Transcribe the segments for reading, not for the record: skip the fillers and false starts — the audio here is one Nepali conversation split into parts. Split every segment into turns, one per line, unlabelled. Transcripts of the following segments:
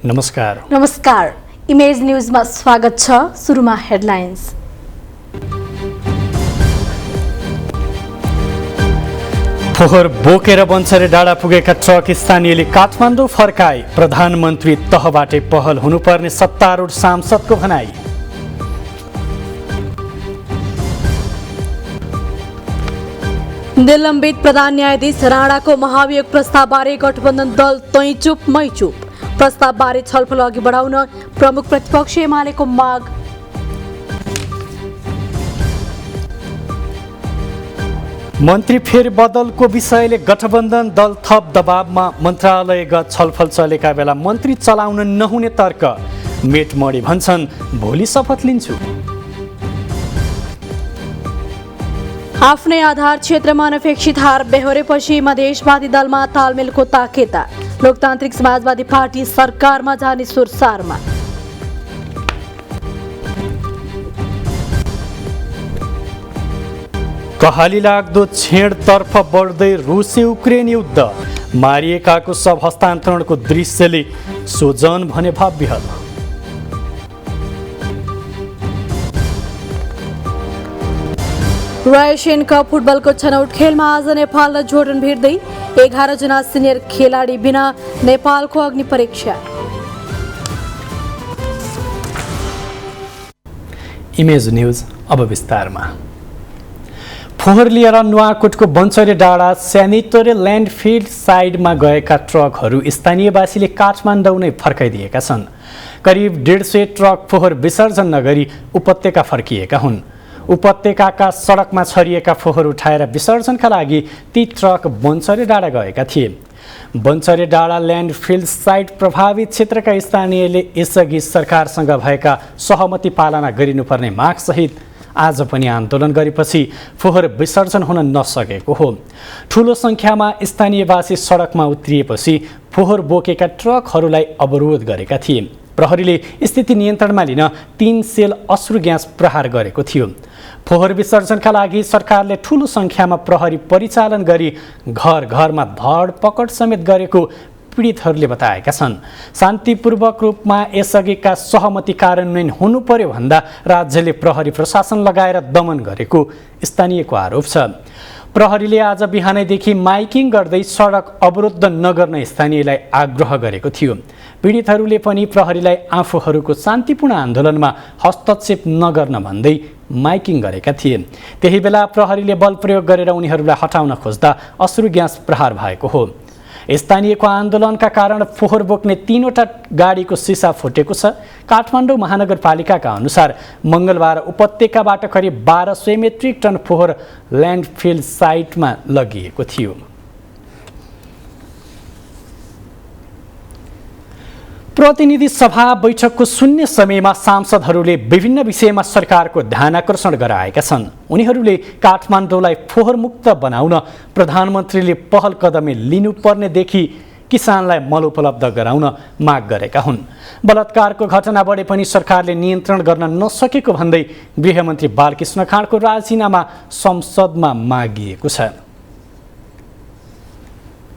नमस्कार इमेज न्यूजमा स्वागत छ। सुरुमा हेडलाइन्स।
फोहोर बोकेर बन्सरे डाँडा पुगेका ट्रक स्थानीयले काठमाडौँ फर्काए। प्रधानमन्त्री तहबाटै पहल हुनुपर्ने सत्तारूढ सांसदको भनाई।
निलम्बित प्रधान न्यायाधीश राणाको महाभियोग प्रस्तावबारे गठबन्धन दल तै चुप मै चुप। प्रस्तावबारे छलफल अघि बढाउन प्रमुख प्रतिपक्ष एमालेको माग।
मन्त्री फेरबदलको विषयले गठबन्धन दल थप दबावमा। मन्त्रालयगत छलफल चलेका बेला मन्त्री चलाउन नहुने तर्क। मेटमणी भन्छन् भोलि शपथ लिन्छु।
आफ्नै आधार क्षेत्रमा अनपेक्षित हार बेहोरेपछि मधेसवादी दलमा तालमेलको ताकेता। लोकतान्त्रिक समाजवादी पार्टी सरकारमा जाने सुरसारमा।
कहाली लाग्दो छेडतर्फ बढ्दै रुस युक्रेन युद्ध। मारिएकाको शव हस्तान्तरणको दृश्यले सोजन भने भाव्य।
एसियन कप फुटबलको छनौट खेलमा आज नेपाल र जोर्डन भिड्दै 11 जना सिनियर खेलाडी बिना नेपालको अग्नि परीक्षा।
इमेज न्यूज अब विस्तारमा। फोहोर लिएर नुवाकोटको बन्चरे डाँडा स्यानिटरी ल्यान्डफिल साइडमा गएका ट्रकहरू स्थानीयवासीले काठमाडौँ नै फर्काइदिएका छन्। करिब 150 ट्रक फोहोर विसर्जन नगरी उपत्यका फर्किएका हुन्। उपत्यकाका सडकमा छरिएका फोहोर उठाएर विसर्जनका लागि ती ट्रक बन्चरे डाँडा गएका थिए। बन्चरे डाँडा ल्यान्डफिल साइट प्रभावित क्षेत्रका स्थानीयले यसअघि सरकारसँग भएका सहमति पालना गरिनुपर्ने मागसहित आज पनि आन्दोलन गरेपछि फोहोर विसर्जन हुन नसकेको हो। ठूलो सङ्ख्यामा स्थानीयवासी सडकमा उत्रिएपछि फोहोर बोकेका ट्रकहरूलाई अवरोध गरेका थिए। प्रहरीले स्थिति नियन्त्रणमा लिन 3 सेल अश्रु ग्यास प्रहार गरेको थियो। फोहोर विसर्जनका लागि सरकारले ठूलो सङ्ख्यामा प्रहरी परिचालन गरी घर घरमा धरपकड समेत गरेको पीडितहरूले बताएका छन्। शान्तिपूर्वक रूपमा यसअघिका सहमति कार्यान्वयन हुनु पर्यो भन्दा राज्यले प्रहरी प्रशासन लगाएर दमन गरेको स्थानीयको आरोप छ। प्रहरीले आज बिहानैदेखि माइकिङ गर्दै सडक अवरुद्ध नगर्न स्थानीयलाई आग्रह गरेको थियो। पीडितहरूले पनि प्रहरीलाई आफूहरूको शान्तिपूर्ण आन्दोलनमा हस्तक्षेप नगर्न भन्दै माइकिङ गरेका थिए। त्यही बेला प्रहरीले बल प्रयोग गरेर उनीहरूलाई हटाउन खोज्दा अश्रु ग्यास प्रहार भएको हो। स्थानीयको आन्दोलनका कारण फोहोर बोक्ने 3वटा गाडीको सिसा फुटेको छ। काठमाडौँ महानगरपालिकाका अनुसार मङ्गलबार उपत्यकाबाट करिब 1200 मेट्रिक टन फोहोर ल्यान्डफिल साइटमा लगिएको थियो। प्रतिनिधि सभा बैठकको शून्य समयमा सांसदहरूले विभिन्न विषयमा सरकारको ध्यानाकर्षण गराएका छन्। उनीहरूले काठमाडौँलाई फोहोर मुक्त बनाउन प्रधानमन्त्रीले पहल कदमी लिनुपर्नेदेखि किसानलाई मल उपलब्ध गराउन माग गरेका हुन्। बलात्कारको घटना बढे पनि सरकारले नियन्त्रण गर्न नसकेको भन्दै गृहमन्त्री बालकृष्ण खाँडको राजीनामा संसदमा मागिएको छ।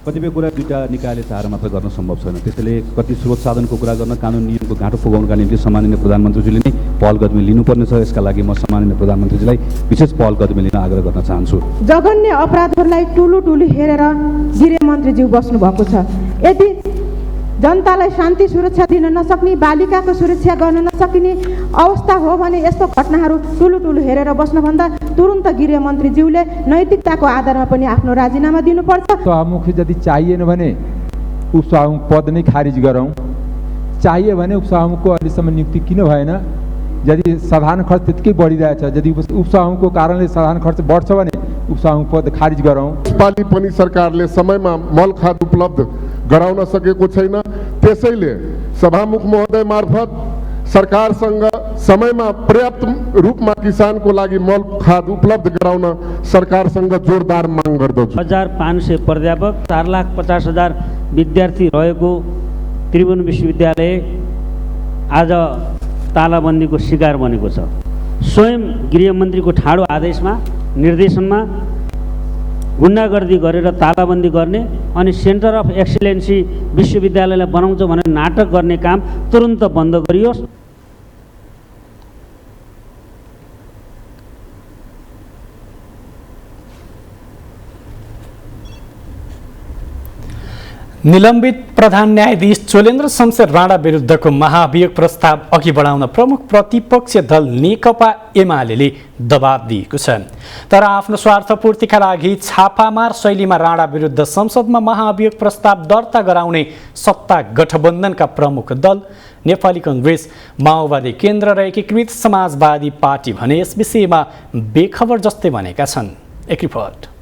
कतिपय कुरा दुईटा निकायले चाहेर मात्र गर्न सम्भव छैन। त्यसैले कति स्रोत साधनको कुरा गर्न कानुन नियमको गाँठो फुगाउनका निम्ति सम्माननीय प्रधानमन्त्रीजीले नै पहल कदमी लिनुपर्ने छ। यसका लागि म सम्माननीय प्रधानमन्त्रीजीलाई विशेष पहल कदमी लिन आग्रह गर्न चाहन्छु।
जघन्य अपराधहरूलाई टुलु हेरेर गृहमन्त्रीज्यू बस्नु भएको छ। यदि जनतालाई शान्ति सुरक्षा दिन नसक्ने, बालिकाको सुरक्षा गर्न नसकिने अवस्था हो भने यस्तो घटनाहरू टुलु हेरेर बस्नुभन्दा तुरुन्त गृहमन्त्रीज्यूले नैतिकताको आधारमा पनि आफ्नो राजीनामा दिनुपर्छ।
सभामुख यदि चाहिएन भने उपसभामुख पद नै खारिज गरौँ। चाहिए भने उपसभामुखको अहिलेसम्म नियुक्ति किन भएन? यदि साधारण खर्च त्यतिकै बढिरहेछ, यदि उपसभामुखको कारणले साधारण खर्च बढ्छ भने उपसभामुख पद खारिज गरौँ।
यसपालि पनि सरकारले समयमा मल खाद उपलब्ध गराउन सकेको छैन। त्यसैले सभामुख महोदय मार्फत सरकारसँग समयमा पर्याप्त रूपमा किसानको लागि मल खाद उपलब्ध गराउन सरकारसँग जोरदार माग गर्दछु।
1500 प्राध्यापक 4,50,000 विद्यार्थी रहेको त्रिभुवन विश्वविद्यालय आज तालाबन्दीको शिकार बनेको छ। स्वयं गृहमन्त्रीको ठाडो आदेशमा निर्देशनमा गुन्डागर्दी गरेर तालाबन्दी गर्ने अनि सेन्टर अफ एक्सिलेन्सी विश्वविद्यालयलाई बनाउँछ भनेर नाटक गर्ने काम तुरुन्त बन्द गरियोस्।
निलम्बित प्रधान न्यायाधीश चोलेन्द्र शमशेर राणा विरुद्धको महाभियोग प्रस्ताव अघि बढाउन प्रमुख प्रतिपक्षी दल नेकपा एमाले दबाब दिएको छ। तर आफ्नो स्वार्थपूर्तिका लागि छापामार शैलीमा राणा विरुद्ध संसदमा महाभियोग प्रस्ताव दर्ता गराउने सत्ता गठबन्धनका प्रमुख दल नेपाली कांग्रेस, माओवादी केन्द्र र एकीकृत समाजवादी पार्टी भने यस विषयमा बेखबर जस्तै भनेका छन्। एक रिपोर्ट।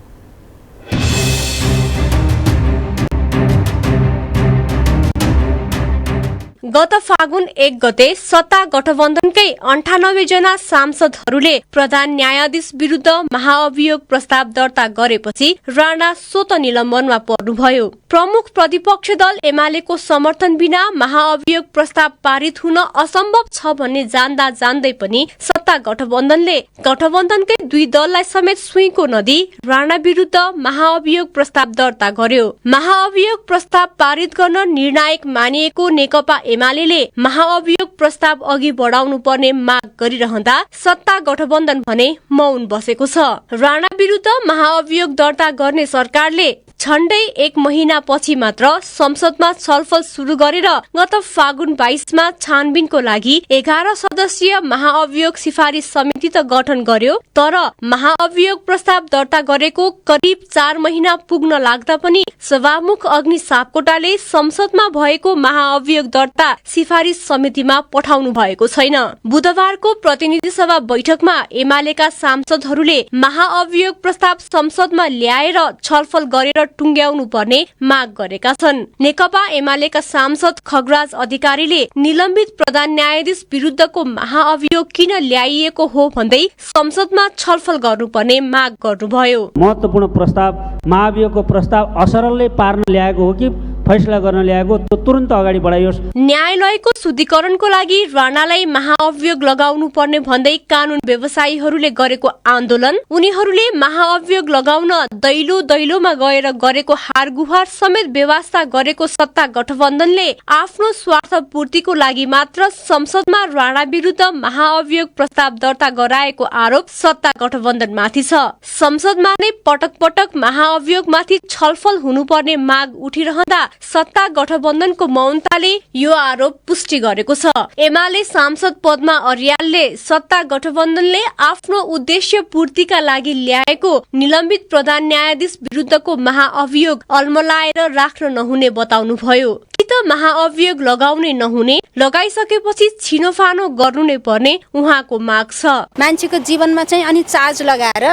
गत फागुन 1 गते सत्ता गठबन्धनकै 98 जना सांसदहरूले प्रधान न्यायाधीश विरुद्ध महाअभियोग प्रस्ताव दर्ता गरेपछि राणा स्वत निलम्बनमा पर्नुभयो। प्रमुख प्रतिपक्ष दल एमालेको समर्थन बिना महाअभियोग प्रस्ताव पारित हुन असम्भव छ भन्ने जान्दा जान्दै पनि सत्ता गठबन्धनले गठबन्धनकै 2 दललाई समेत सुइँको नदी राणा विरुद्ध महाअभियोग प्रस्ताव दर्ता गर्यो। महाअभियोग प्रस्ताव पारित गर्न निर्णायक मानिएको नेकपा एमाले महाअभियोग प्रस्ताव अघि बढाउनु पर्ने माग गरिरहँदा सत्ता गठबन्धन भने मौन बसेको छ। राणा विरुद्ध महाअभियोग दर्ता गर्ने सरकारले झण्डै 1 महिना पछि मात्र संसदमा छलफल सुरु गरेर गत फागुन 22 मा छानबिनको लागि 11 सदस्यीय महाअभियोग सिफारिस समिति त गठन गर्यो। तर महाअभियोग प्रस्ताव दर्ता गरेको करिब 4 महिना पुग्न लाग्दा पनि सभामुख अग्नि सापकोटाले संसदमा भएको महाअभियोग दर्ता सिफारिस समितिमा पठाउनु भएको छैन। बुधबारको प्रतिनिधि सभा बैठकमा एमालेका सांसदहरूले महाअभियोग प्रस्ताव संसदमा ल्याएर छलफल गरेर टुंग्याउनु पर्ने माग गरेका छन्। नेकपा एमालेका सांसद खगराज अधिकारीले निलम्बित प्रधान न्यायाधीश विरुद्धको महाअभियोग किन ल्याइएको हो भन्दै संसदमा छलफल गर्नुपर्ने माग गर्नुभयो।
महत्त्वपूर्ण प्रस्ताव महाअभियोगको प्रस्ताव असरलले पार्न ल्याएको हो कि फैसला गर्न ल्याएको त्यो तुरुन्त अगाडि बढाइयोस्।
न्यायालयको शुद्धिकरणको लागि राणालाई महाअभियोग लगाउनु पर्ने भन्दै कानून व्यवसायीहरूले गरेको आन्दोलन, उनीहरूले महाअभियोग लगाउन दैलो दैलोमा गएर गरेको हारगुहार समेत व्यवस्था गरेको सत्ता गठबन्धनले आफ्नो स्वार्थ पूर्तिको लागि मात्र संसदमा राणा विरुद्ध महाअभियोग प्रस्ताव दर्ता गराएको आरोप सत्ता गठबन्धनमाथि छ। संसदमा नै पटक पटक महाअभियोगमाथि छलफल हुनुपर्ने माग उठिरहँदा सत्ता गठबन्धनको मौनताले यो आरोप पुष्टि गरेको छ। एमाले सांसद पद्मा अर्यालले सत्ता गठबन्धनले आफ्नो उद्देश्य पूर्तिका लागि ल्याएको निलम्बित प्रधान न्यायाधीश विरुद्धको महाअभियोग अल्मलाएर राख्न नहुने बताउनुभयो। कि त महाअभियोग लगाउने नहुने, लगाइसकेपछि छिनोफानो गर्नु नै पर्ने उहाँको माग छ।
मान्छेको जीवनमा चाहिँ अनि चार्ज लगाएर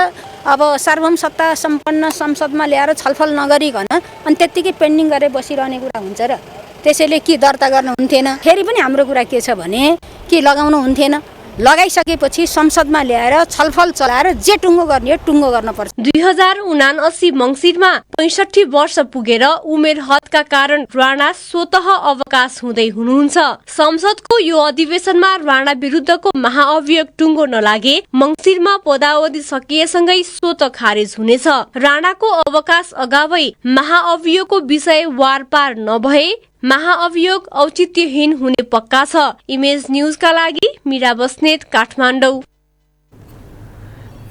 अब सार्वभौम सत्ता सम्पन्न संसदमा ल्याएर छलफल नगरिकन अनि त्यत्तिकै पेन्डिङ गरेर बसिरहने कुरा हुन्छ र त्यसैले के दर्ता गर्न हुन्थेन। फेरि पनि हाम्रो कुरा के छ भने के लगाउनु हुन्थेन, लगाइसकेपछि संसदमा ल्याएर छलफल चलाएर जे टुङ्गो गर्ने हो टुङ्गो गर्न पर्छ।
2079 मंसिरमा 65 वर्ष पुगेर उमेर हदका कारण राणा स्वतः अवकाश हुँदै हुनुहुन्छ। संसदको यो अधिवेशनमा राणा विरुद्धको महाअभियोग टुङ्गो नलागे मंसिरमा पदावधि सकिएसँगै स्वतः खारेज हुनेछ। राणाको अवकाश अगावै महाअभियोगको विषय वारपार नभए महाअभियोग औचित्यहीन हुने पक्का छ। इमेज न्यूजका लागि मीरा बस्नेत, काठमाडौँ।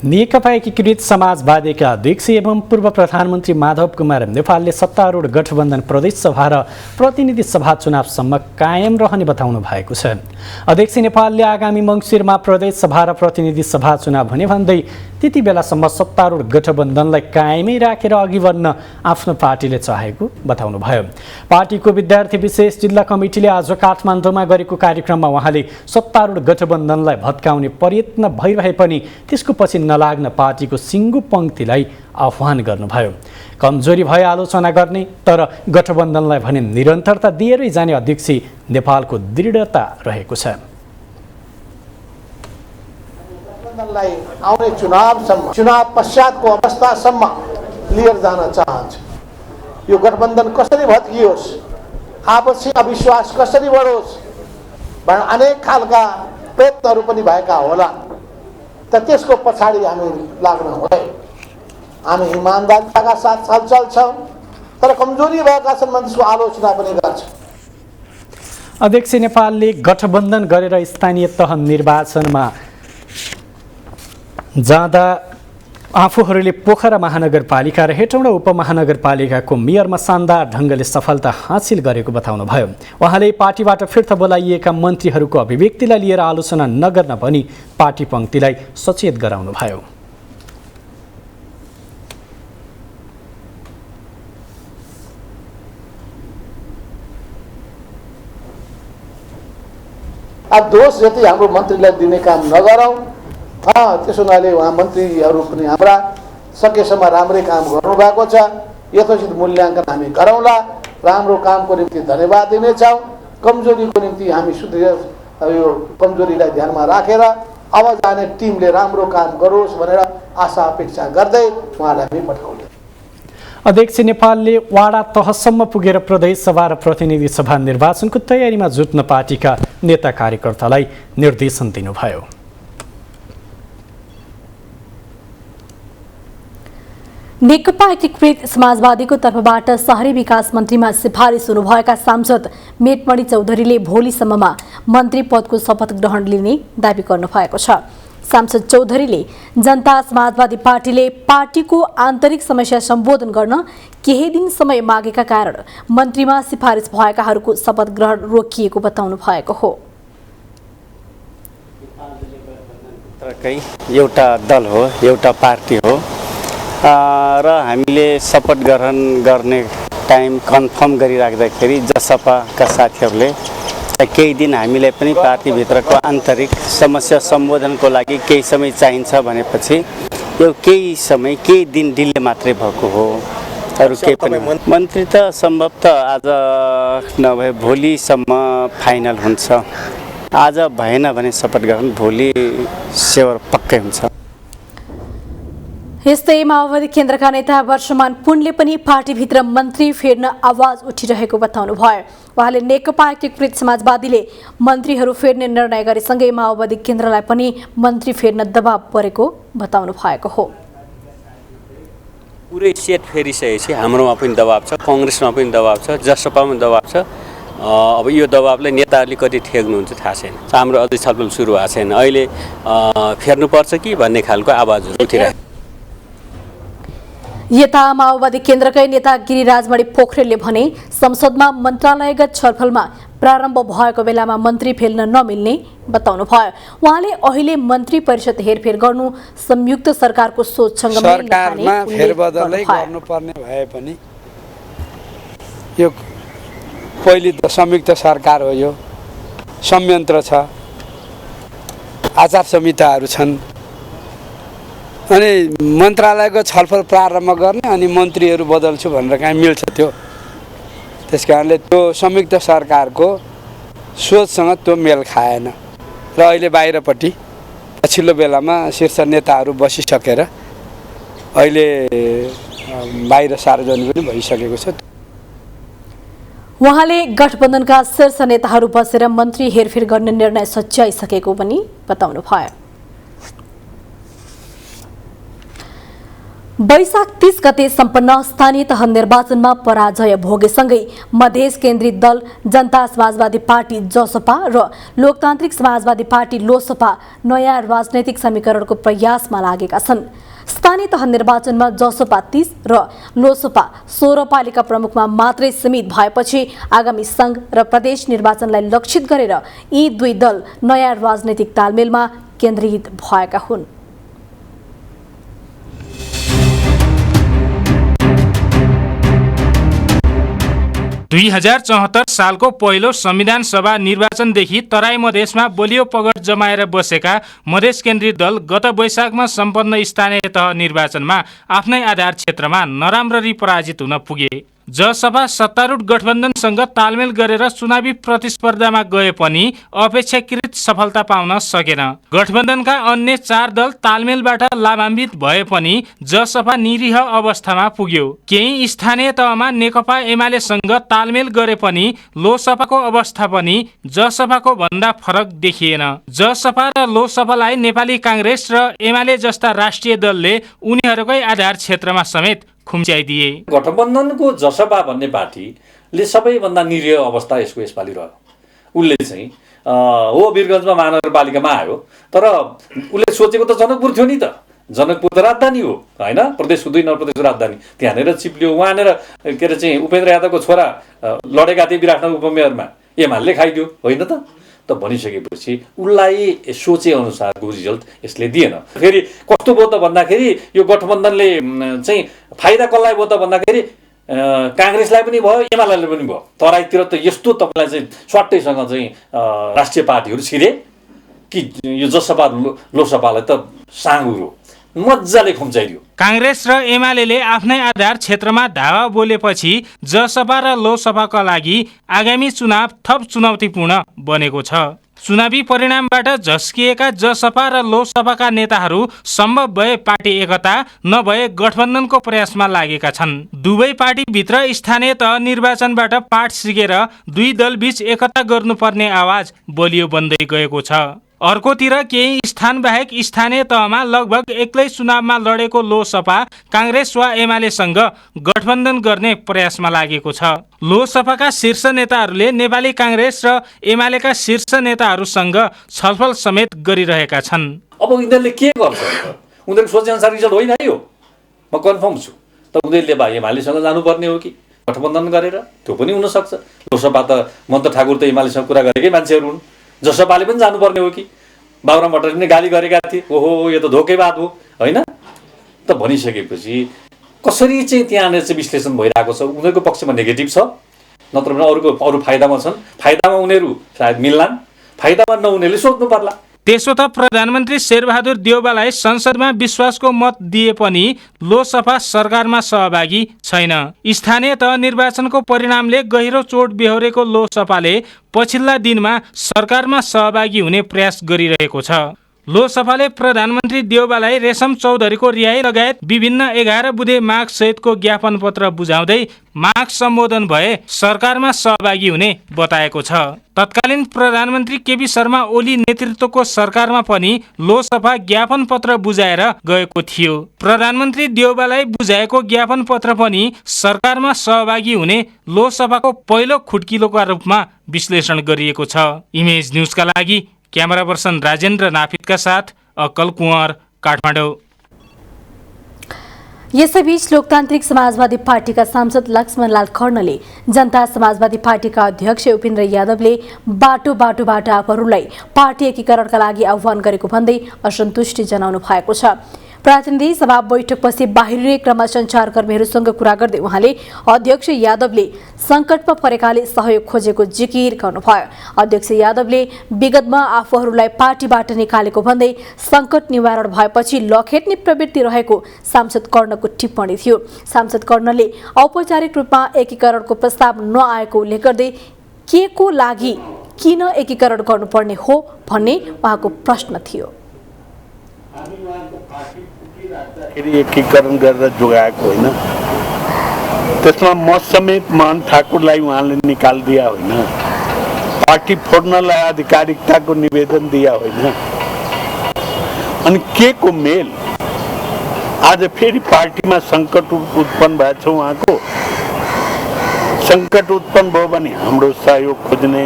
नेकपा एकीकृत समाजवादीका अध्यक्ष एवं पूर्व प्रधानमन्त्री माधव कुमार नेपालले सत्तारूढ गठबन्धन प्रदेश सभा र प्रतिनिधि सभा चुनावसम्म कायम रहने बताउनु भएको छ। अध्यक्ष नेपालले आगामी मङ्सिरमा प्रदेश सभा र प्रतिनिधि सभा चुनाव हुने भन्दै त्यति बेलासम्म सत्तारूढ गठबन्धनलाई कायमै राखेर अघि बढ्न आफ्नो पार्टीले चाहेको बताउनुभयो। पार्टीको विद्यार्थी विशेष जिल्ला कमिटीले आज काठमाडौँमा गरेको कार्यक्रममा उहाँले सत्तारूढ गठबन्धनलाई भत्काउने प्रयत्न भइरहे पनि त्यसको पछि नलाग्न पार्टीको सिङ्गो पङ्क्तिलाई आह्वान गर्नुभयो। कमजोरी भए आलोचना गर्ने तर गठबन्धनलाई भने निरन्तरता दिएरै जाने अध्यक्ष नेपालको दृढता रहेको छ।
गठबन्धनलाई आउने चुनावसम्म, चुनाव पश्चातको अवस्थासम्म लिएर जान चाहन्छ। यो गठबन्धन कसरी भत्कियोस्, आपसी अविश्वास कसरी बढोस् भनेर अनेक खालका प्रयत्नहरू पनि भएका होला। त त्यसको पछाडि हामी लाग्न हुँदैन। हामी इमान्दारिताका साथ चल्छौँ, तर कमजोरी भएका छन् भने त्यसको आलोचना पनि गर्छौँ।
अध्यक्ष नेपालले गठबन्धन गरेर स्थानीय तह निर्वाचनमा जाँदा आफूहरूले पोखरा महानगरपालिका र हेटौँडा उपमहानगरपालिकाको मेयरमा शानदार ढङ्गले सफलता हासिल गरेको बताउनुभयो। उहाँले पार्टीबाट फिर्ता बोलाइएका मन्त्रीहरूको अभिव्यक्तिलाई लिएर आलोचना नगर्न भनी पार्टी पङ्क्तिलाई सचेत गराउनुभयो।
अब दोष जति हाम्रो मन्त्रीलाई दिने काम नगरौँ। त्यसो हुनाले उहाँ मन्त्रीहरू पनि हाम्रा सकेसम्म राम्रै काम गर्नुभएको छ। यथोचित मूल्याङ्कन हामी गरौँला। राम्रो कामको निम्ति धन्यवाद दिनेछौँ। कमजोरीको निम्ति हामी यो कमजोरीलाई ध्यानमा राखेर अब जाने टिमले राम्रो काम गरोस् भनेर आशा अपेक्षा गर्दै उहाँलाई हामी पठाउने।
अध्यक्ष नेपालले वाडा तहसम्म पुगेर प्रदेश सभा र प्रतिनिधि सभा निर्वाचनको तयारीमा जुट्न पार्टीका नेता कार्यकर्तालाई निर्देशन दिनुभयो।
नेकपा एकीकृत समाजवादीको तर्फबाट शहरी विकास मन्त्रीमा सिफारिस हुनुभएका सांसद मेटमणि चौधरीले भोलिसम्ममा मन्त्री पदको शपथ ग्रहण लिने दावी गर्नुभएको छ। सांसद चौधरीले जनता समाजवादी पार्टीले पार्टीको आन्तरिक समस्या सम्बोधन गर्न केही दिन समय मागेका कारण मन्त्रीमा सिफारिस भएकाहरूको शपथ ग्रहण रोकिएको बताउनु भएको हो।
एउटा दल हो, एउटा पार्टी हो र हामीले शपथ ग्रहण गर्ने टाइम कन्फर्म गरिराख्दाखेरि जसपाका साथीहरूले केही दिन हामीलाई पनि पार्टीभित्रको आन्तरिक समस्या सम्बोधनको लागि केही समय चाहिन्छ भनेपछि यो केही समय केही दिन डिले मात्रै भएको हो। अरू केही पनि मन्त्री त सम्भवतः आज नभए भोलिसम्म फाइनल हुन्छ। आज भएन भने शपथ ग्रहण भोलि सेवर पक्कै हुन्छ।
यस्तै माओवादी केन्द्रका नेता वर्षमान पुनले पनि पार्टीभित्र मन्त्री फेर्न आवाज उठिरहेको बताउनु भयो। उहाँले नेकपा एकीकृत समाजवादीले मन्त्रीहरू फेर्ने निर्णय गरेसँगै माओवादी केन्द्रलाई पनि मन्त्री फेर्न दबाब परेको बताउनु भएको हो।
पुरै सेट फेरिसकेपछि हाम्रोमा पनि दबाब छ, कांग्रेसमा पनि दबाब छ, जसपामा दबाब छ। अब यो दबाबलाई नेताहरूले कति ठेक्नुहुन्छ थाहा छैन। हाम्रो अझै छलफल सुरु भएको छैन। अहिले फेर्नुपर्छ कि भन्ने खालको आवाजहरू उठिरहेको।
यता माओवादी केन्द्रकै नेता गिरिराजमणि पोखरेलले भने संसदमा मन्त्रालयगत छलफलमा प्रारम्भ भएको बेलामा मन्त्री फेर्न नमिल्ने बताउनु भयो। उहाँले अहिले मन्त्री परिषद हेरफेर गर्नु संयुक्त सरकारको सोचसँग मेल नखाने
फेरबदलै गर्नुपर्ने भए पनि यो पहिले त संयुक्त सरकार हो, यो संयन्त्र छ, आचार संहिताहरू छन्। अनि मन्त्रालयको छलफल प्रारम्भ गर्ने अनि मन्त्रीहरू बदल्छु भनेर कहाँ मिल्छ त्यो। त्यस कारणले त्यो संयुक्त सरकारको सोचसँग त्यो मेल खाएन र अहिले बाहिरपट्टि पछिल्लो बेलामा शीर्ष नेताहरू बसिसकेर अहिले बाहिर सार्वजनिक पनि भइसकेको छ।
उहाँले गठबन्धनका शीर्ष नेताहरू बसेर मन्त्री हेरफेर गर्ने निर्णय सच्याइसकेको पनि बताउनु भयो। वैशाख 30 गते सम्पन्न स्थानीय तह निर्वाचनमा पराजय भोगेसँगै मधेस केन्द्रित दल जनता समाजवादी पार्टी जसपा र लोकतान्त्रिक समाजवादी पार्टी लोसपा नयाँ राजनैतिक समीकरणको प्रयासमा लागेका छन्। स्थानीय तह निर्वाचनमा जसपा 30 र लोसपा 16 पालिका प्रमुखमा मात्रै सीमित भएपछि आगामी संघ र प्रदेश निर्वाचनलाई लक्षित गरेर यी दुई दल नयाँ राजनैतिक तालमेलमा केन्द्रित भएका हुन्।
2074 सालको पहिलो संविधान सभा निर्वाचनदेखि तराई मधेसमा बलियो पगड जमाएर बसेका मधेस केन्द्रित दल गत वैशाखमा सम्पन्न स्थानीय तह निर्वाचनमा आफ्नै आधार क्षेत्रमा नराम्ररी पराजित हुन पुगे। जसपा सत्तारूढ गठबन्धनसँग तालमेल गरेर चुनावी प्रतिस्पर्धामा गए पनि अपेक्षाकृत सफलता पाउन सकेन। गठबन्धनका अन्य 4 दल तालमेलबाट लाभान्वित भए पनि जसपा निरीह अवस्थामा पुग्यो। केही स्थानीय तहमा नेकपा एमालेसँग तालमेल गरे पनि लोसपाको अवस्था पनि जसपाको भन्दा फरक देखिएन। जसपा र लोसपालाई नेपाली कांग्रेस र एमाले जस्ता राष्ट्रिय दलले उनीहरूकै आधार क्षेत्रमा समेत खुम्च्याइदिए।
गठबन्धनको जसपा भन्ने पार्टीले सबैभन्दा निरीह अवस्था यसपालि रह्यो। उसले चाहिँ हो वीरगञ्जमा महानगरपालिकामा आयो, तर उसले सोचेको त जनकपुर थियो नि त। जनकपुर त राजधानी हो होइन, प्रदेशको 2 नम्बर प्रदेशको राजधानी। त्यहाँनिर चिप्लियो। वहाँनिर के अरे चाहिँ उपेन्द्र यादवको छोरा लडेका थिए विराटनगर उपमेयरमा, एमाले खाइदियो होइन त। त भनिसकेपछि उसलाई सोचे अनुसारको रिजल्ट यसले दिएन। फेरि कस्तो भयो त भन्दाखेरि यो गठबन्धनले चाहिँ फाइदा कसलाई भयो त भन्दाखेरि कांग्रेसलाई पनि भयो, एमालेलाई पनि भयो। तराईतिर त यस्तो तपाईँलाई चाहिँ स्वाट्टैसँग चाहिँ राष्ट्रिय पार्टीहरू छिरे कि यो जसपा लोसपालाई त साँगुरो मजाले खुम्चाइदियो।
कांग्रेस र एमालेले आफ्नै आधार क्षेत्रमा धावा बोलेपछि जसपा र लोसपाका लागि आगामी चुनाव थप चुनौतीपूर्ण बनेको छ। चुनावी परिणामबाट झस्किएका जसपा र लोसपाका नेताहरू सम्भव भए पार्टी एकता नभए गठबन्धनको प्रयासमा लागेका छन्। दुवै पार्टीभित्र स्थानीय तह निर्वाचनबाट पाठ सिकेर 2 दलबीच एकता गर्नुपर्ने आवाज बलियो बन्दै गएको छ। अर्कोतिर केही स्थान बाहेक स्थानीय तहमा लगभग एक्लै चुनावमा लडेको लोसपा कांग्रेस वा एमालेसँग गठबन्धन गर्ने प्रयासमा लागेको छ। लोसपाका शीर्ष नेताहरूले नेपाली कांग्रेस र एमालेका शीर्ष नेताहरूसँग छलफल समेत गरिरहेका छन्।
अब उनीहरूले के गर्छ? उनीहरूको सोचेअनुसार रिजल्ट होइन यो, म कन्फर्म छु। त उनीहरूले एमालेसँग जानुपर्ने हो कि गठबन्धन गरेर? त्यो पनि हुनसक्छ। लोसपा त मन्त्र ठाकुर त एमालेसँग कुरा गरेकै मान्छेहरू हुन्। जसपाले पनि जानुपर्ने हो कि? बाबुराम भट्टराईले पनि गाली गरेका थिए, ओहो यो त धोकेबाज हो होइन त भनिसकेपछि कसरी चाहिँ त्यहाँनिर चाहिँ विश्लेषण भइरहेको छ? उनीहरूको पक्षमा नेगेटिभ छ, नत्र भने अरू फाइदामा छन्। फाइदामा उनीहरू सायद मिल्लान्, फाइदामा नहुनेले सोच्नु पर्ला।
त्यसो त प्रधानमन्त्री शेरबहादुर देउवालाई संसदमा विश्वासको मत दिए पनि लोसपा सरकारमा सहभागी छैन। स्थानीय तह निर्वाचनको परिणामले गहिरो चोट बेहोरेको लोसपाले पछिल्ला दिनमा सरकारमा सहभागी हुने प्रयास गरिरहेको छ। लोसपाले प्रधानमन्त्री देउवालाई रेशम चौधरीको रिहाई लगायत विभिन्न 11 बुँदे माग सहितको ज्ञापन पत्र बुझाउँदै माग सम्बोधन भए सरकारमा सहभागी हुने बताएको छ। तत्कालीन प्रधानमन्त्री केपी शर्मा ओली नेतृत्वको सरकारमा पनि लोसपा ज्ञापन पत्र बुझाएर गएको थियो। प्रधानमन्त्री देउवालाई बुझाएको ज्ञापन पत्र पनि सरकारमा सहभागी हुने लोसपाको पहिलो खुड्किलोका रूपमा विश्लेषण गरिएको छ। इमेज न्यूजका लागि क्यामेरा पर्सन राजेन्द्र नाफिदका साथ अक्कल कुँवर, काठमाडौँ।
यसैबीच लोकतान्त्रिक समाजवादी पार्टीका सांसद लक्ष्मणलाल खड्नले जनता समाजवादी पार्टीका अध्यक्ष उपेन्द्र यादवले बाटोबाट आफूहरूलाई पार्टी एकीकरणका लागि आह्वान गरेको भन्दै असन्तुष्टि जनाउनु भएको छ। प्रतिनिधि सभा बैठकपछि बाहिरिने क्रममा सञ्चारकर्मीहरूसँग कुरा गर्दै उहाँले अध्यक्ष यादवले सङ्कटमा परेकाले सहयोग खोजेको जिकिर गर्नुभयो। अध्यक्ष यादवले विगतमा आफूहरूलाई पार्टीबाट निकालेको भन्दै सङ्कट निवारण भएपछि लखेट्ने प्रवृत्ति रहेको सांसद कर्णको टिप्पणी थियो। सांसद कर्णले औपचारिक रूपमा एकीकरणको प्रस्ताव नआएको उल्लेख गर्दै के को लागि किन एकीकरण गर्नुपर्ने हो भन्ने उहाँको प्रश्न थियो।
एकीकरण गरेर जोगाएको होइन, त्यसमा म समेत महन ठाकुरलाई उहाँले निकालिदिया होइन, पार्टी फोड्नलाई आधिकारिकताको निवेदन दिया होइन। अनि के को मेल? आज फेरि पार्टीमा सङ्कट उत्पन्न भएको छ। उहाँको सङ्कट उत्पन्न भयो भने हाम्रो सहयोग खोज्ने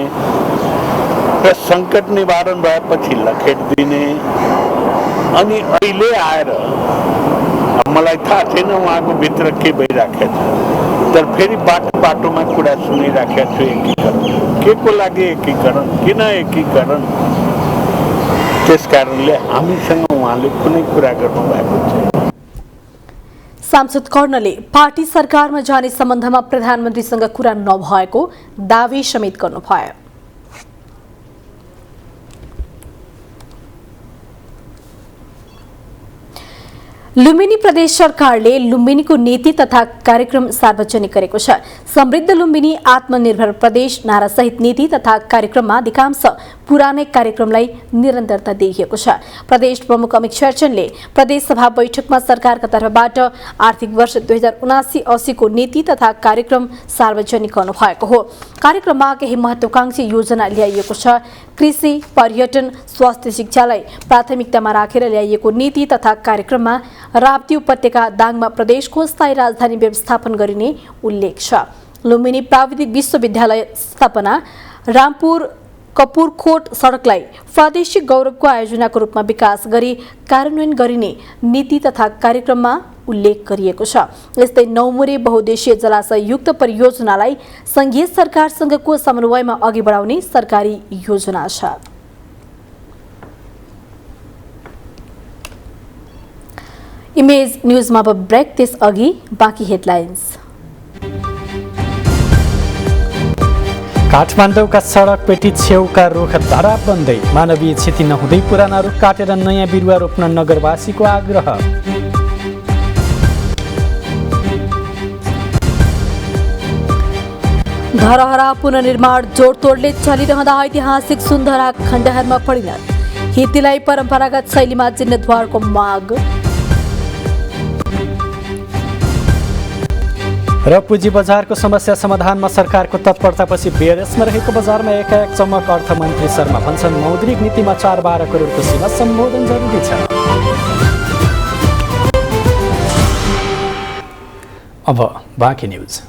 र सङ्कट निवारण भएपछि लखेट दिने। अनि अहिले आएर मलाई थाहा छैन उहाँको भित्र के भइराखेको छ, तर फेरि बाटोमा कुरा सुनिराखेको छु। एकीकरण के को लागि एकीकरण, किन एकीकरण? त्यस कारणले हामीसँग उहाँले कुनै कुरा गर्नुभएको छैन।
सांसद कर्णले पार्टी सरकारमा जाने सम्बन्धमा प्रधानमन्त्रीसँग कुरा नभएको दावी समेत गर्नुभयो। लुम्बिनी प्रदेश सरकारले लुम्बिनीको नीति तथा कार्यक्रम सार्वजनिक गरेको छ। समृद्ध लुम्बिनी आत्मनिर्भर प्रदेश नारासहित नीति तथा कार्यक्रममा अधिकांश पुरानै कार्यक्रमलाई निरन्तरता दिइएको छ। प्रदेश प्रमुख अमित शेरचनले प्रदेश सभा बैठकमा सरकारका तर्फबाट आर्थिक वर्ष 2079-80 को नीति तथा कार्यक्रम सार्वजनिक गर्नुभएको हो। कार्यक्रममा केही महत्वाकांक्षी योजना ल्याइएको छ। कृषि, पर्यटन, स्वास्थ्य, शिक्षालाई प्राथमिकतामा राखेर ल्याइएको नीति तथा कार्यक्रममा राप्ती उपत्यका दाङमा प्रदेशको स्थायी राजधानी व्यवस्थापन गरिने उल्लेख छ। लुम्बिनी प्राविधिक विश्वविद्यालय स्थापना, रामपुर कपुरकोट सडकलाई प्रादेशिक गौरवको आयोजनाको रूपमा विकास गरी कार्यान्वयन गरिने नीति तथा कार्यक्रममा उल्लेख गरिएको छ। यस्तै नौमुरे बहुद्देशीय जलाशययुक्त परियोजनालाई संघीय सरकारसँगको समन्वयमा अघि बढाउने सरकारी योजना छ। इमेज न्यूजमा अब ब्रेक, त्यसअघि बाँकी हेडलाइन्स।
काठमाडौँका सडक पेटी छेउका रुख धराप बन्दै, मानवीय क्षति नहुँदै पुराना रुख काटेर नयाँ बिरुवा रोप्न नगरवासीको आग्रह।
धरहरा पुनर्निर्माण जोडतोडले चलिरहँदा ऐतिहासिक सुन्दरा खण्डहरमा परिणत, हितीलाई परम्परागत शैलीमा जीर्णोद्धारको माग।
र पुँजी बजारको समस्या समाधानमा सरकारको तत्परतापछि बेरेसमा रहेको बजारमा एकाएक चमक। अर्थमन्त्री शर्मा भन्छन् मौद्रिक नीतिमा 4-12 करोडको सीमा सम्बोधन जरुरी छ। अब बाँकी न्युज।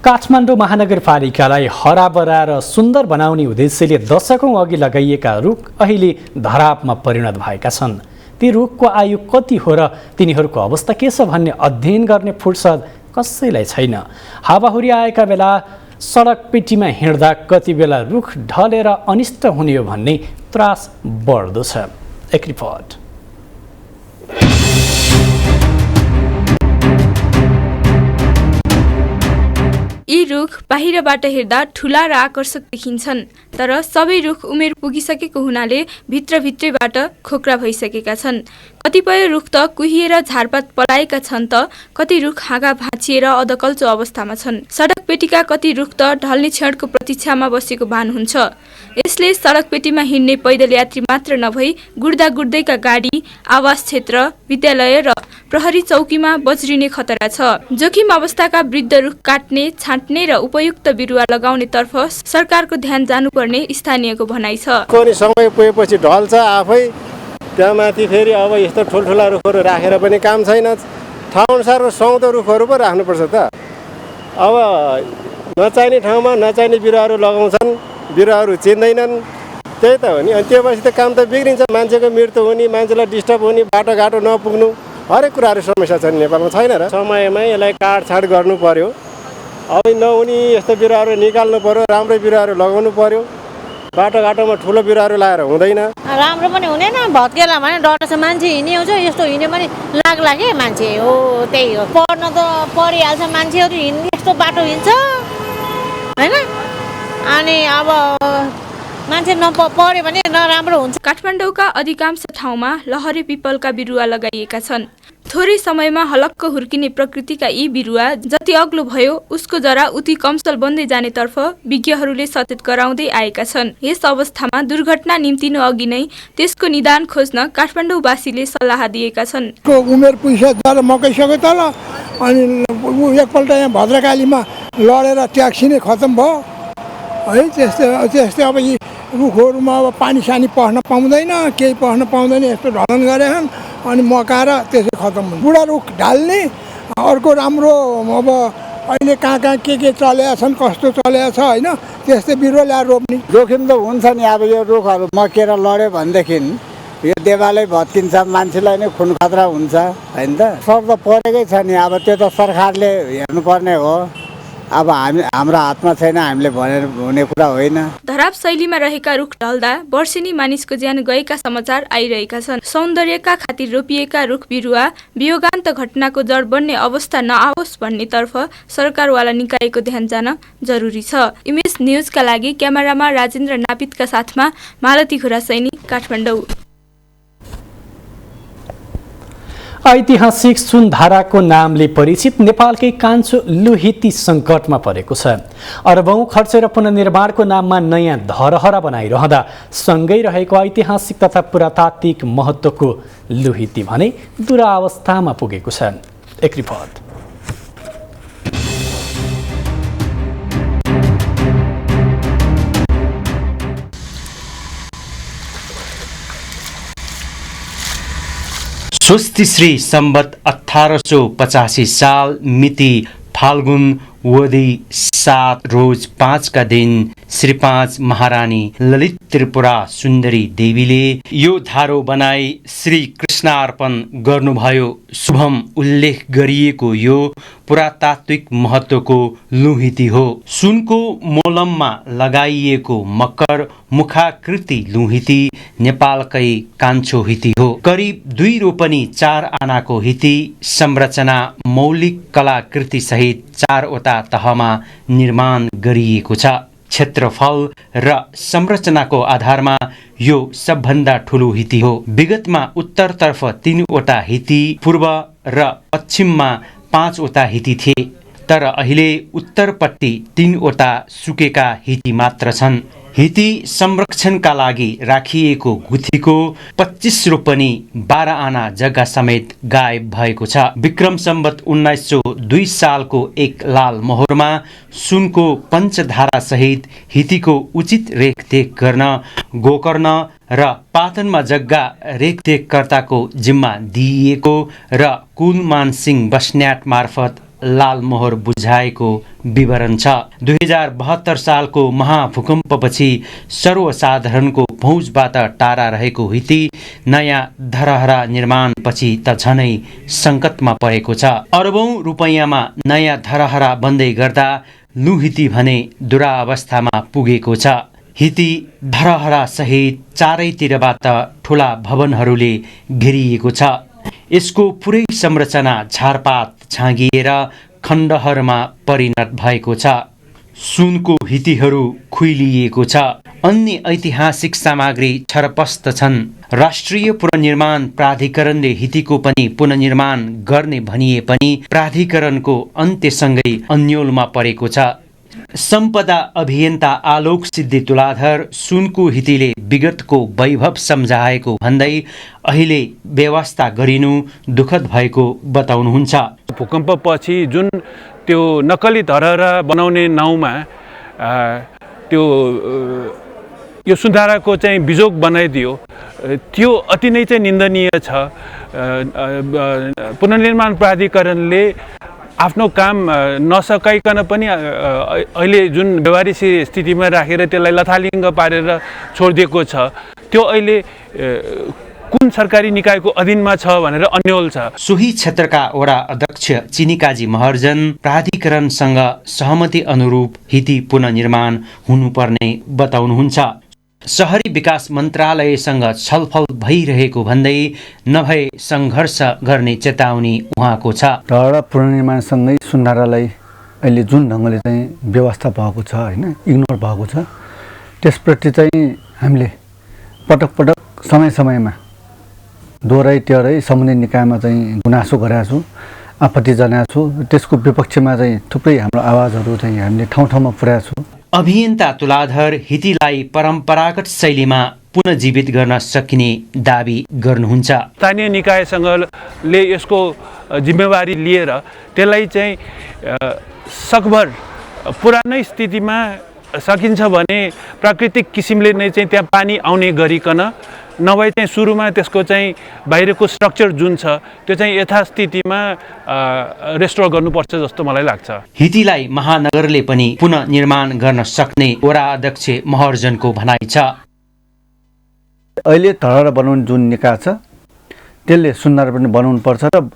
काठमाडौँ महानगरपालिकालाई हराभरा र सुन्दर बनाउने उद्देश्यले दशकौं अघि लगाइएका रुख अहिले धरापमा परिणत भएका छन्। ती रुखको आयु कति हो र तिनीहरूको अवस्था के छ भन्ने अध्ययन गर्ने फुर्सद कसैलाई छैन। हावाहुरी आएका बेला सडक पेटीमा हिँड्दा कति बेला रुख ढलेर अनिष्ट हुने हो भन्ने त्रास बढ्दो छ। एक रिपोर्ट।
यी रुख बाहिरबाट हेर्दा ठूला र आकर्षक देखिन्छन्, तर सबै रुख उमेर पुगिसकेको हुनाले भित्रभित्रैबाट खोक्रा भइसकेका छन्। कतिपय रुख त कुहिएर झारपात पलाएका छन् त कति रुख हाँगा भाँचिएर अधकल्चो अवस्थामा छन्। सडक पेटीका कति रुख त ढल्ने क्षणको प्रतीक्षामा बसेको भान हुन्छ। यसले सडक पेटीमा हिँड्ने पैदल यात्री मात्र नभई गुड्दा गुड्दैका गाडी, आवास क्षेत्र, विद्यालय र प्रहरी चौकीमा बज्रिने खतरा छ। जोखिम अवस्थाका वृद्ध रुख काट्ने, छाट्ने र उपयुक्त बिरुवा लगाउने तर्फ सरकारको ध्यान जानुपर्ने स्थानीयको भनाइ छ।
कोनी समय पुगेपछि ढल्छ आफै, त्यहाँमाथि फेरि अब यस्तो ठुल्ठुला रुखहरू राखेर पनि काम छैन। ठाउँअनुसार सुहाउँदो रुखहरू पो राख्नुपर्छ त। अब नचाहिने ठाउँमा नचाहिने बिरुवाहरू लगाउँछन्, बिरुवाहरू चिन्दैनन्, त्यही त हो नि। अनि त्यो पछि त काम त बिग्रिन्छ। मान्छेको मृत्यु हुने, मान्छेलाई डिस्टर्ब हुने, बाटोघाटो नपुग्नु, हरेक कुराहरू समस्या छन् नेपालमा, छैन र? समयमै यसलाई काटछाट गर्नु पर्यो। अब नहुने यस्तो बिरुवाहरू निकाल्नु पर्यो, राम्रो बिरुवाहरू लगाउनु पर्यो। बाटोघाटोमा ठुलो बिरुवाहरू लगाएर हुँदैन।
राम्रो पनि हुँदैन, भत्केला भने डर छ। मान्छे हिँड्ने आउँछ, यस्तो हिँड्यो भने लाग्ला के मान्छे हो, त्यही हो। पढ्न त पढिहाल्छ मान्छेहरू, हिँड्ने यस्तो बाटो हिँड्छ होइन। अनि अब मान्छे पढ्यो भने नराम्रो हुन्छ।
काठमाडौँका अधिकांश ठाउँमा लहरे पिपलका बिरुवा लगाइएका छन्। थोरै समयमा हलक्क हुर्किने प्रकृतिका यी बिरुवा जति अग्लो भयो उसको जरा उति कमसल बन्दै जानेतर्फ विज्ञहरूले सचेत गराउँदै आएका छन्। यस अवस्थामा दुर्घटना निम्तिनु अघि नै त्यसको निदान खोज्न काठमाडौँवासीले सल्लाह दिएका छन्।
उमेर पुगिसकेर मकैसक्यो तल, अनि एकपल्ट यहाँ भद्रकालीमा लडेर ट्याक्सी नै खतम भयो है। त्यस्तै अब यी रुखहरूमा अब पानी सानी पस्न पाउँदैन, केही पस्न पाउँदैन, यस्तो ढलन गरे अनि मकाएर त्यसै खतम हुन्छ। बुढा रुख ढाल्ने, अर्को राम्रो अब अहिले कहाँ के चलेका छन्, कस्तो चलेको छ होइन, त्यस्तै बिरुवा ल्याएर रोप्ने।
जोखिम त हुन्छ नि। अब यो रुखहरू मकेर लड्यो भनेदेखि यो देवालै भत्किन्छ, मान्छेलाई नै खुन खतरा हुन्छ होइन त। सर त परेकै छ नि। अब त्यो त सरकारले हेर्नुपर्ने हो। अब हाम्रो हातमा छैन, हामीले भनेर हुने कुरा होइन।
धराप शैलीमा रहेका रुख ढल्दा वर्षेनी मानिसको ज्यान गएका समाचार आइरहेका छन्। सौन्दर्यका खातिर रोपिएका रुख बिरुवा वियोगान्त घटनाको जड बन्ने अवस्था नआओस् भन्नेतर्फ सरकारवाला निकायको ध्यान जान जरुरी छ। इमेज न्युजका लागि क्यामेरामा राजेन्द्र नापितका साथमा मालती खुरासैनी, काठमाडौँ।
ऐतिहासिक सुनधाराको नामले परिचित नेपालकै कान्छो लुहिती सङ्कटमा परेको छ। अरबौं खर्चेर पुनर्निर्माणको नाममा नयाँ धरहरा बनाइरहँदा सँगै रहेको ऐतिहासिक तथा पुरातात्विक महत्त्वको लुहिती भने दुरावस्थामा पुगेको छ। एक रिपोर्ट।
स्वस्तिश्री सम्वत 1885 साल मिति फाल्गुन वदी 7 रोज 5 का दिन श्री 5 महारानी ललित त्रिपुरा सुन्दरी देवीले यो धारो बनाई श्री कृष्णार्पण गर्नुभयो। शुभम उल्लेख गरिएको यो पुरातात्विक महत्त्वको लुहिती हो। सुनको मोलममा लगाइएको मकर मुखाकृति लुहिती नेपालकै कान्छो हिती हो। करिब 2 रोपनी 4 आनाको हिती संरचना मौलिक कलाकृति सहित 4वटा तहमा निर्माण गरिएको छ। क्षेत्रफल र संरचनाको आधारमा यो सबभन्दा ठूलो हिती हो। विगतमा उत्तरतर्फ 3वटा हिती, पूर्व र पश्चिममा 5वटा हिती थिए, तर अहिले उत्तरपट्टि 3वटा सुकेका हिती मात्र छन्। हिती संरक्षणका लागि राखिएको गुथीको 25 रोपनी 12 आना जग्गा समेत गायब भएको छ। विक्रम सम्वत 1902 सालको एक लाल मोहरमा सुनको पञ्चधारा सहित हितीको उचित रेखदेख गर्न गोकर्ण र पाटनमा जग्गा रेखदेखकर्ताको जिम्मा दिइएको र कुलमान सिंह बस्न्याट मार्फत लाल मोहर बुझाएको विवरण छ। 2072 सालको महाभूकम्पपछि सर्वसाधारणको पहुँचबाट टाढा रहेको हिती नयाँ धरहरा निर्माणपछि त झनै सङ्कटमा परेको छ। अरबौं रुपैयाँमा नयाँ धरहरा बन्दै गर्दा लुहिती भने दुरावस्थामा पुगेको छ। हिती धरहरा सहित चारैतिरबाट ठूला भवनहरूले घेरिएको छ। यसको पुरै संरचना झारपात छाँगिएर खण्डहरमा परिणत भएको छ। सुनको हितीहरू खुइलिएको छ। अन्य ऐतिहासिक सामग्री छरपस्त छन्। राष्ट्रिय पुनर्निर्माण प्राधिकरणले हितीको पनि पुनर्निर्माण गर्ने भनिए पनि प्राधिकरणको अन्त्यसँगै अन्योलमा परेको छ। सम्पदा अभियन्ता आलोक सिद्धि तुलाधर सुनको हितीले विगतको वैभव सम्झाएको भन्दै अहिले व्यवस्था गरिनु दुःखद भएको बताउनुहुन्छ।
भूकम्पपछि जुन त्यो नक्कली धरहरा बनाउने नाउँमा त्यो यो सुन्धाराको चाहिँ बिजोग बनाइदियो, त्यो अति नै चाहिँ निन्दनीय छ। पुनर्निर्माण प्राधिकरणले आफ्नो काम नसकाइकन पनि अहिले जुन व्यवहारिक स्थितिमा राखेर त्यसलाई लथालिङ्ग पारेर छोडिदिएको छ, त्यो अहिले कुन सरकारी निकायको अधीनमा छ भनेर अन्यल छ।
सोही क्षेत्रका वडा अध्यक्ष चिनिकाजी महर्जन प्राधिकरणसँग सहमति अनुरूप हिती पुनर्निर्माण हुनुपर्ने बताउनुहुन्छ। शहरी विकास मन्त्रालयसँग छलफल भइरहेको भन्दै नभए सङ्घर्ष गर्ने चेतावनी उहाँको छ।
धरहरा पुनर्निर्माणसँगै सुन्धारालाई अहिले जुन ढङ्गले चाहिँ व्यवस्था भएको छ होइन, इग्नोर भएको छ, त्यसप्रति चाहिँ हामीले पटक पटक समय समयमा दोहोऱ्याइ टेहोऱ्याइ सम्बन्धित निकायमा चाहिँ गुनासो गरेका छौँ, आपत्ति जनाएको छु। त्यसको विपक्षमा चाहिँ थुप्रै हाम्रो आवाजहरू चाहिँ हामीले ठाउँ ठाउँमा पुर्याएको छौँ।
अभियन्ता तुलाधर हितीलाई परम्परागत शैलीमा पुनर्जीवित गर्न सकिने दाबी गर्नुहुन्छ।
स्थानीय निकायसँगले यसको जिम्मेवारी लिएर त्यसलाई चाहिँ सकभर पुरानै स्थितिमा सकिन्छ भने प्राकृतिक किसिमले नै चाहिँ त्यहाँ पानी आउने गरिकन, नभए चाहिँ सुरुमा त्यसको चाहिँ बाहिरको स्ट्रक्चर जुन छ त्यो चाहिँ यथास्थितिमा रेस्टोर गर्नुपर्छ जस्तो मलाई लाग्छ।
हितीलाई महानगरले पनि पुनर्निर्माण गर्न सक्ने वडा अध्यक्ष महर्जनको भनाइ छ।
अहिले धरहरा बनाउने जुन निकाय छ त्यसले सुन्धारा पनि बनाउनु पर्छ र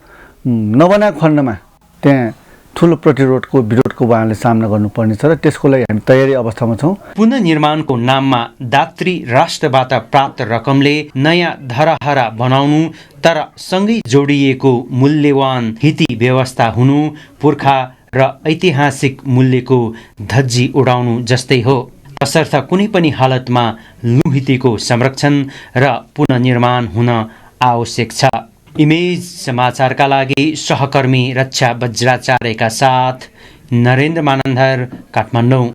नबनाएको खण्डमा त्यहाँ ठुलो प्रतिरोधको विरोधको उहाँले सामना गर्नुपर्ने छ र त्यसको लागि हामी तयारी अवस्थामा छौँ।
पुनर्निर्माणको नाममा दात्री राष्ट्रबाट प्राप्त रकमले नयाँ धरहरा बनाउनु तर सँगै जोडिएको मूल्यवान हिती व्यवस्था हुनु पुर्खा र ऐतिहासिक मूल्यको धज्जी उडाउनु जस्तै हो। तसर्थ कुनै पनि हालतमा लुहितीको संरक्षण र पुनर्निर्माण हुन आवश्यक छ। इमेज समाचारका लागि सहकर्मी रक्षा वज्राचार्यका साथ नरेन्द्र मानन्धर, काठमाडौँ।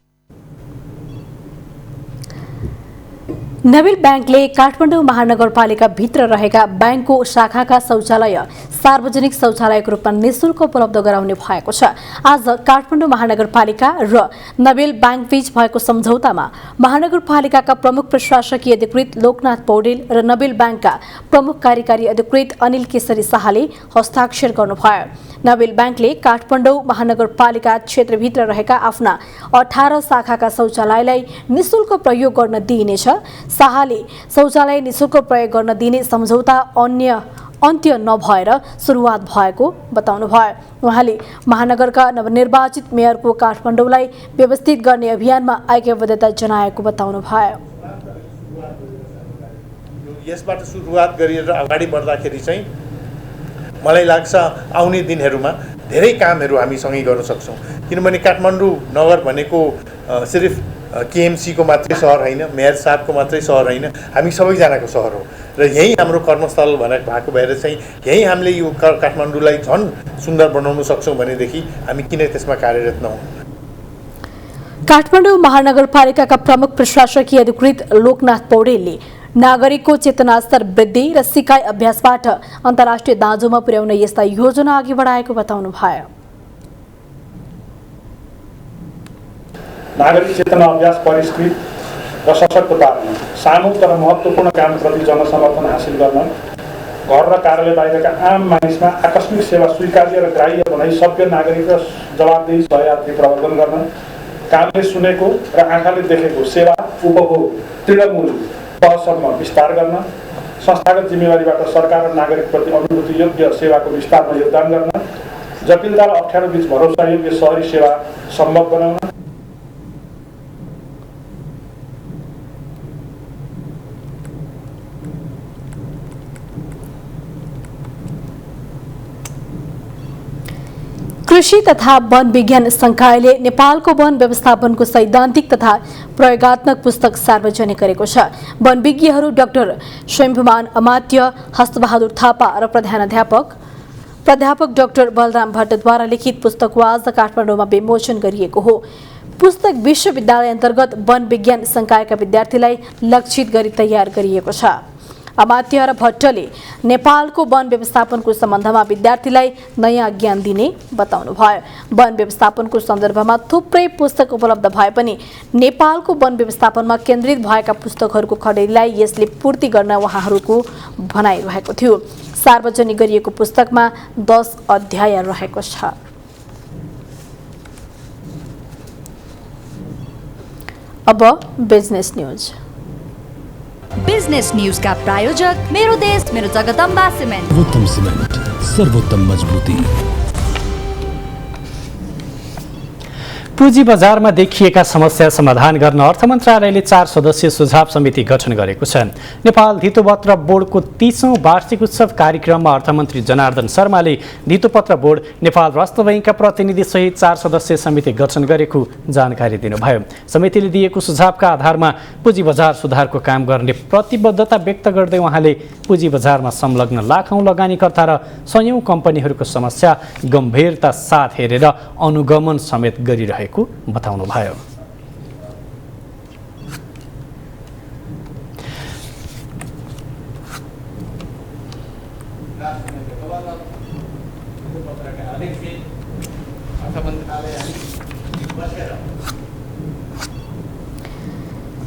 नबिल ब्याङ्कले काठमाडौँ महानगरपालिका भित्र रहेका ब्याङ्कको शाखाका शौचालय सार्वजनिक शौचालयको रूपमा निःशुल्क उपलब्ध गराउने भएको छ। आज काठमाडौँ महानगरपालिका र नबिल ब्याङ्कबीच भएको सम्झौतामा महानगरपालिकाका प्रमुख प्रशासकीय अधिकृत लोकनाथ पौडेल र नबिल ब्याङ्कका प्रमुख कार्यकारी अधिकृत अनिल केसरी शाहले हस्ताक्षर गर्नुभयो। नबिल ब्याङ्कले काठमाडौँ महानगरपालिका क्षेत्रभित्र रहेका आफ्ना 18 शाखाका शौचालयलाई निःशुल्क प्रयोग गर्न दिइनेछ। शाहले शौचालय निःशुल्क प्रयोग गर्न दिने सम्झौता अन्त्य नभएर सुरुवात भएको बताउनुभयो। उहाँले महानगरका नवनिर्वाचित मेयरको काठमाडौँलाई व्यवस्थित गर्ने अभियानमा ऐक्यबद्धता जनाएको बताउनुभयो।
यसबाट सुरुवात गरेर अगाडि बढ्दाखेरि चाहिँ मलाई लाग्छ आउने दिनहरूमा धेरै कामहरू हामी सँगै गर्न सक्छौँ। किनभने काठमाडौँ नगर भनेको सिर्फ केएमसीको मात्रै सहर होइन, मेयर साहबको मात्रै सहर होइन, हामी सबैजनाको सहर हो र यही हाम्रो कर्मस्थल भएको भएर चाहिँ यही हामीले यो काठमाडौँलाई झन् सुन्दर बनाउन सक्छौँ भनेदेखि हामी किन त्यसमा कार्यरत नहौँ।
काठमाडौँ महानगरपालिकाका प्रमुख प्रशासकीय अधिकृत लोकनाथ पौडेलले नागरिकको चेतना स्तर वृद्धि र सिकाइ अभ्यासबाट अन्तर्राष्ट्रिय दाँजोमा पुर्याउन यस्ता योजना अघि बढाएको बताउनुभयो।
नागरिक चेतना अभ्यास परिष्कृत र सशक्त पार्न, सानो तर महत्त्वपूर्ण कामप्रति जनसमर्थन हासिल गर्न, घर र कार्यालय बाहिरका आम मानिसमा आकस्मिक सेवा स्वीकार्य र ग्राह्य बनाई सभ्य नागरिक र जवाबदेही सहयात्री प्रवर्धन गर्न, कामले सुनेको र आँखाले देखेको सेवा उपभोग तृणमूल तहसम्म विस्तार गर्न, संस्थागत जिम्मेवारीबाट सरकार र नागरिकप्रति अनुभूतियोग्य सेवाको विस्तारमा योगदान गर्न, जटिलता र अप्ठ्यारो बीच भरोसायोग्य सहरी सेवा सम्भव बनाउन,
कृषि तथा वन विज्ञान संकायले नेपालको वन व्यवस्थापनको सैद्धान्तिक तथा प्रयोगात्मक पुस्तक सार्वजनिक गरेको छ। वन विज्ञहरू डाक्टर स्वयम्भुमान अमात्य, हस्तबहादुर थापा र प्राध्यापक डाक्टर बलराम भट्टद्वारा लिखित पुस्तकको आज काठमाडौँमा विमोचन गरिएको हो। पुस्तक विश्वविद्यालय अन्तर्गत वन विज्ञान संकायका विद्यार्थीलाई लक्षित गरी तयार गरिएको छ। अमात्य र भट्टले नेपालको वन व्यवस्थापनको सम्बन्धमा विद्यार्थीलाई नयाँ ज्ञान दिने बताउनुभयो। वन व्यवस्थापनको सन्दर्भमा थुप्रै पुस्तक उपलब्ध भए पनि नेपालको वन व्यवस्थापनमा केन्द्रित भएका पुस्तकहरूको खडेरीलाई यसले पूर्ति गर्न उहाँहरूको भनाइरहेको थियो। सार्वजनिक गरिएको पुस्तकमा 10 अध्याय रहेको छ। अब बिजनेस न्यूज।
बिजनेस न्यूज का प्रायोजक मेरो देश मेरो जगदम्बा सिमेन्ट।
सर्वोत्तम सिमेन्ट, सर्वोत्तम मजबुती।
पुँजी बजारमा देखिएका समस्या समाधान गर्न अर्थ मन्त्रालयले 4 सदस्यीय सुझाव समिति गठन गरेको छ। नेपाल धितोपत्र बोर्डको 30औं वार्षिक उत्सव कार्यक्रममा अर्थमन्त्री जनार्दन शर्माले धितोपत्र बोर्ड, नेपाल राष्ट्र बैंकका प्रतिनिधि सहित 4 सदस्यीय समिति गठन गरेको जानकारी दिनुभयो। समितिले दिएको सुझावका आधारमा पुँजी बजार सुधारको काम गर्ने प्रतिबद्धता व्यक्त गर्दै उहाँले पुँजी बजारमा संलग्न लाखौं लगानीकर्ता र सयौं कम्पनीहरूको समस्या गम्भीरता साथ हेरेर अनुगमन समेत गरिरहेको बताउनुभयो।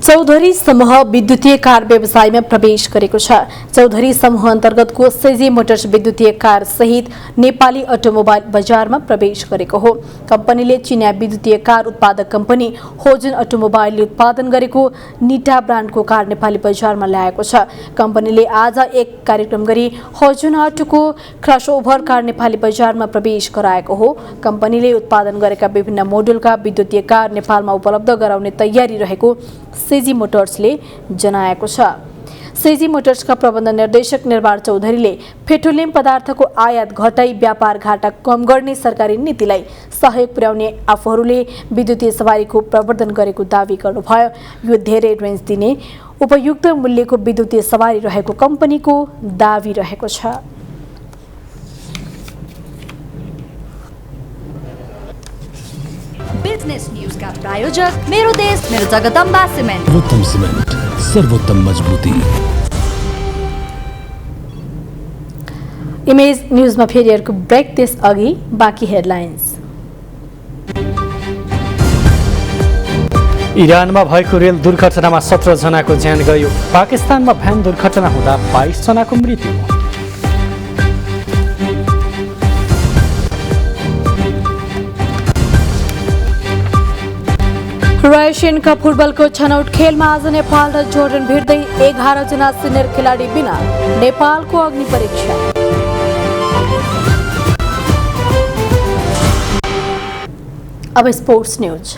चौधरी समूह विद्युतीय कार व्यवसायमा प्रवेश गरेको छ। चौधरी समूह अन्तर्गतको सेजी मोटर्स विद्युतीय कार सहित नेपाली अटोमोबाइल बजारमा प्रवेश गरेको हो। कम्पनीले चिनिया विद्युतीय कार उत्पादक कम्पनी होजन अटोमोबाइलले उत्पादन गरेको निटा ब्रान्डको कार नेपाली बजारमा ल्याएको छ। कम्पनीले आज एक कार्यक्रम गरी होजन अटोको क्रसओभर कार नेपाली बजारमा प्रवेश गराएको हो। कम्पनीले उत्पादन गरेका विभिन्न मोडलका विद्युतीय कार नेपालमा उपलब्ध गराउने तयारी रहेको सेजी मोटर्सले जनाएको छ। सेजी मोटर्सका प्रबन्ध निर्देशक निर्वाण चौधरीले पेट्रोलियम पदार्थको आयात घटाई व्यापार घाटा कम गर्ने सरकारी नीतिलाई सहयोग पुर्याउने आफूहरूले विद्युतीय सवारीको प्रवर्धन गरेको दावी गर्नुभयो। यो धेरै रेन्ज दिने उपयुक्त मूल्यको विद्युतीय सवारी रहेको कम्पनीको दावी रहेको छ।
बिजनेस न्यूजका प्रायोजक मेरो देश मेरो जगदम्बा सिमेन्ट।
सर्वोत्तम सिमेन्ट, सर्वोत्तम मजबुती।
इमेज न्यूजमा फेरि अर्को ब्रेक, त्यसअघि बाँकी हेडलाइन्स।
इरानमा भएको रेल दुर्घटनामा 17 जनाको ज्यान गयो। पाकिस्तानमा भ्यान दुर्घटना हुँदा 22 जनाको मृत्यु।
एसियन कप फुटबलको छनौट खेलमा आज नेपाल र जोर्डन भिड्दै 11 जना सिनियर खेलाडी बिना नेपालको अग्नि परीक्षा। अब sports news.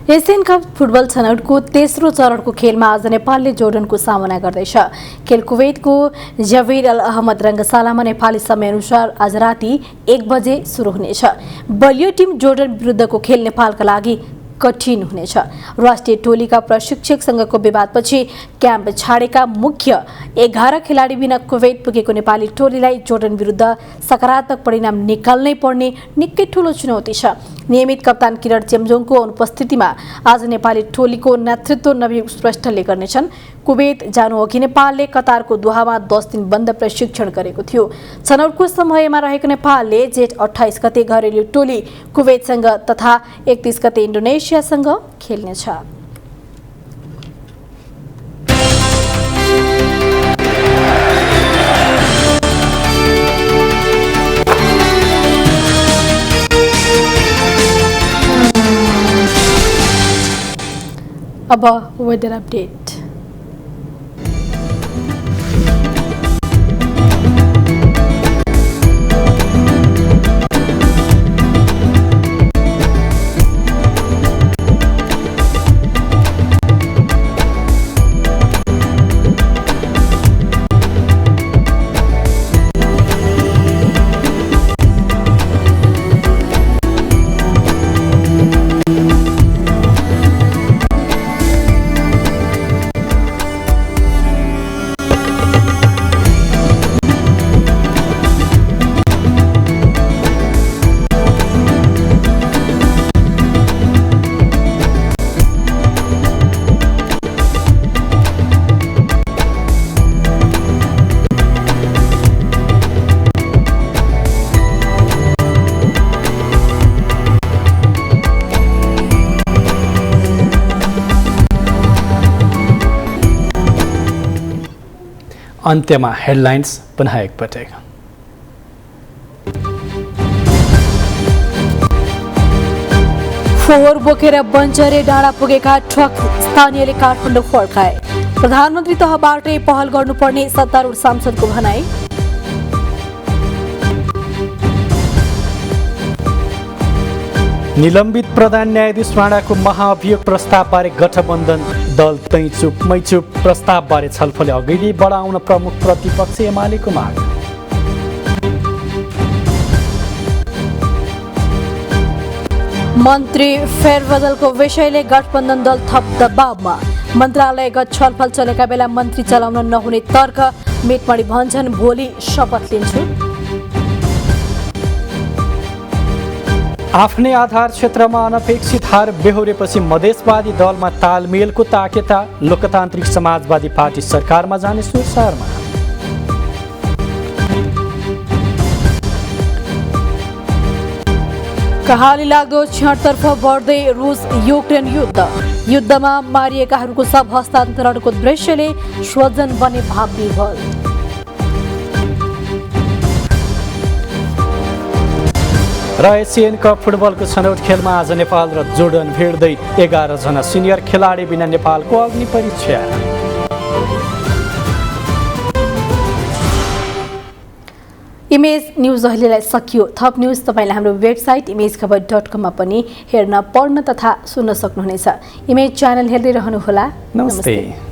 Asian cup football छनौटको तेस्रो चरणको खेलमा आज नेपालले जोर्डनको सामना गर्दैछ। खेल कुवेतको जबीर अल अहमद रङ्गशालामा नेपाली समयअनुसार आज राति 1 बजे सुरु हुनेछ। बलियो टिम जोर्डन विरुद्धको खेल नेपालका लागि कठिन हुनेछ। राष्ट्रिय टोलीका प्रशिक्षकसँगको विवादपछि क्याम्प छाडेका मुख्य 11 खेलाडी बिना कुवेत पुगेको नेपाली टोलीलाई जोर्डन विरुद्ध सकारात्मक परिणाम निकाल्नै पर्ने निकै ठूलो चुनौती छ। नियमित कप्तान किरण चेम्जोङको अनुपस्थितिमा आज नेपाली टोलीको नेतृत्व नवीन श्रेष्ठले गर्नेछन्। कुवेत जानु अघि नेपालले कतारको दोहामा 10 दिन बन्द प्रशिक्षण गरेको थियो। छनौटको समयमा रहेको नेपालले जेठ 28 गते घरेलु टोली कुवेतसँग तथा 31 गते इन्डोनेसियासँग खेल्नेछ। अब वेदर अपडेट।
अन्त्यमा हेडलाइन्स पुनः एकपटक।
फोहोर बोकेर बन्चरे डाँडा पुगेका ट्रक स्थानीयले काठमाडौँ फर्काए। प्रधानमन्त्री तहबाटै पहल गर्नुपर्ने सत्तारूढ सांसदको भनाई।
निलम्बित प्रधान न्यायाधीश राणाको महाअभियोग प्रस्तावबारे गठबन्धन दल तै चुप मै चुप। प्रस्तावबारे छलफल अगाडि बढाउन प्रमुख प्रतिपक्ष एमालेको माग।
मन्त्री फेरबदलको विषयले गठबन्धन दल थप दबावमा। मन्त्रालयगत छलफल चलेका बेला मन्त्री चलाउन नहुने तर्क। मेटमणि भन्छन् भोलि शपथ लिन्छु।
आफ्नै आधार क्षेत्रमा अनपेक्षित हार बेहोरेपछि मधेसवादी दलमा तालमेलको ताकेता। लोकतान्त्रिक समाजवादी पार्टी सरकारमा जाने सुरसारमा।
कहाली लाग्दो क्षणतर्फ बढ्दै रुस युक्रेन युद्धमा मारिएकाहरूको शव हस्तान्तरणको दृश्यले स्वजन बने भाव विभोर।
र एसियन कप फुटबलको छनौट खेलमा आज नेपाल र जोर्डन भिड्दै 11 जना सिनियर खेलाडी बिना नेपालको अग्नि परीक्षा।
इमेज न्यूज अहिलेलाई सकियो। थप न्यूज तपाईले हाम्रो वेबसाइट imagekhabar.com मा पनि हेर्न पढ्न तथा सुन्न सक्नुहुनेछ। इमेज च्यानल हेर्दै रहनुहोला।
नमस्ते।